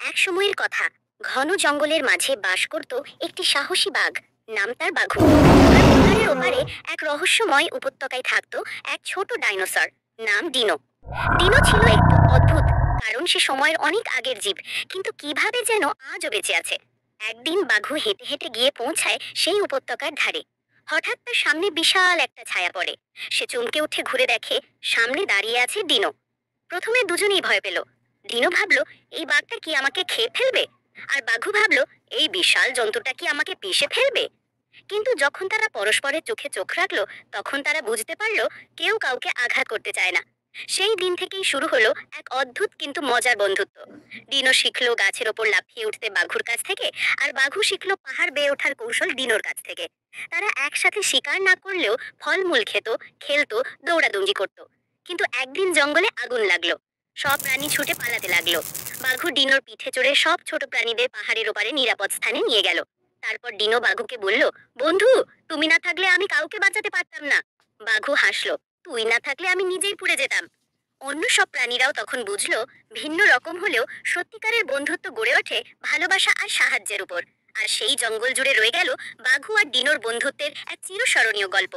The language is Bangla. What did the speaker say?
এক সময়ের কথা, ঘন জঙ্গলের মাঝে বাস করত একটি সাহসী বাঘ। নাম তার বাঘু। আর পাহাড়ের ওপারে এক রহস্যময় উপত্যকায় থাকতো এক ছোট ডাইনোসর, নাম ডিনো। ডিনো ছিল একটু অদ্ভুত, কারণ সে সময়ের অনেক আগের জীব, কিন্তু কিভাবে যেন আজও বেঁচে আছে। একদিন বাঘু হেঁটে হেঁটে গিয়ে পৌঁছায় সেই উপত্যকার ধারে। হঠাৎ তার সামনে বিশাল একটা ছায়া পড়ে। সে চমকে উঠে ঘুরে দেখে, সামনে দাঁড়িয়ে আছে ডিনো। প্রথমে দুজনেই ভয় পেল। ডিনো ভাবলো, এই বাঘটা কি আমাকে খেয়ে ফেলবে? আর বাঘু ভাবলো, এই বিশাল জন্তুটা কি আমাকে পিষে ফেলবে? কিন্তু যখন তারা পরস্পরের চোখে চোখ রাখলো, তখন তারা বুঝতে পারলো কেউ কাউকে আঘাত করতে চায় না। সেই দিন থেকেই শুরু হলো এক অদ্ভুত কিন্তু মজার বন্ধুত্ব। ডিনো শিখলো গাছের ওপর লাফিয়ে উঠতে বাঘুর কাছ থেকে, আর বাঘু শিখলো পাহাড় বেয়ে ওঠার কৌশল ডিনোর কাছ থেকে। তারা একসাথে শিকার না করলেও ফলমূল খেত, খেলতো, দৌড়াদৌড়ি করতো। কিন্তু একদিন জঙ্গলে আগুন লাগলো। সব প্রাণী ছুটে পালাতে লাগলো। বাঘু ডিনোর পিঠে চড়ে সব ছোট প্রাণীদের পাহাড়ের ওপারে নিরাপদ স্থানে নিয়ে গেল। তারপর ডিনো বাঘুকে বলল, বন্ধু, তুমি না থাকলে আমি কাউকে বাঁচাতে পারতাম না। বাঘু হাসলো, তুই না থাকলে আমি নিজেই পুড়ে যেতাম। অন্য সব প্রাণীরাও তখন বুঝলো, ভিন্ন রকম হলেও সত্যিকারের বন্ধুত্ব গড়ে ওঠে ভালোবাসা আর সাহায্যের উপর। আর সেই জঙ্গল জুড়ে রয়ে গেল বাঘু আর ডিনোর বন্ধুত্বের এক চিরস্মরণীয় গল্প।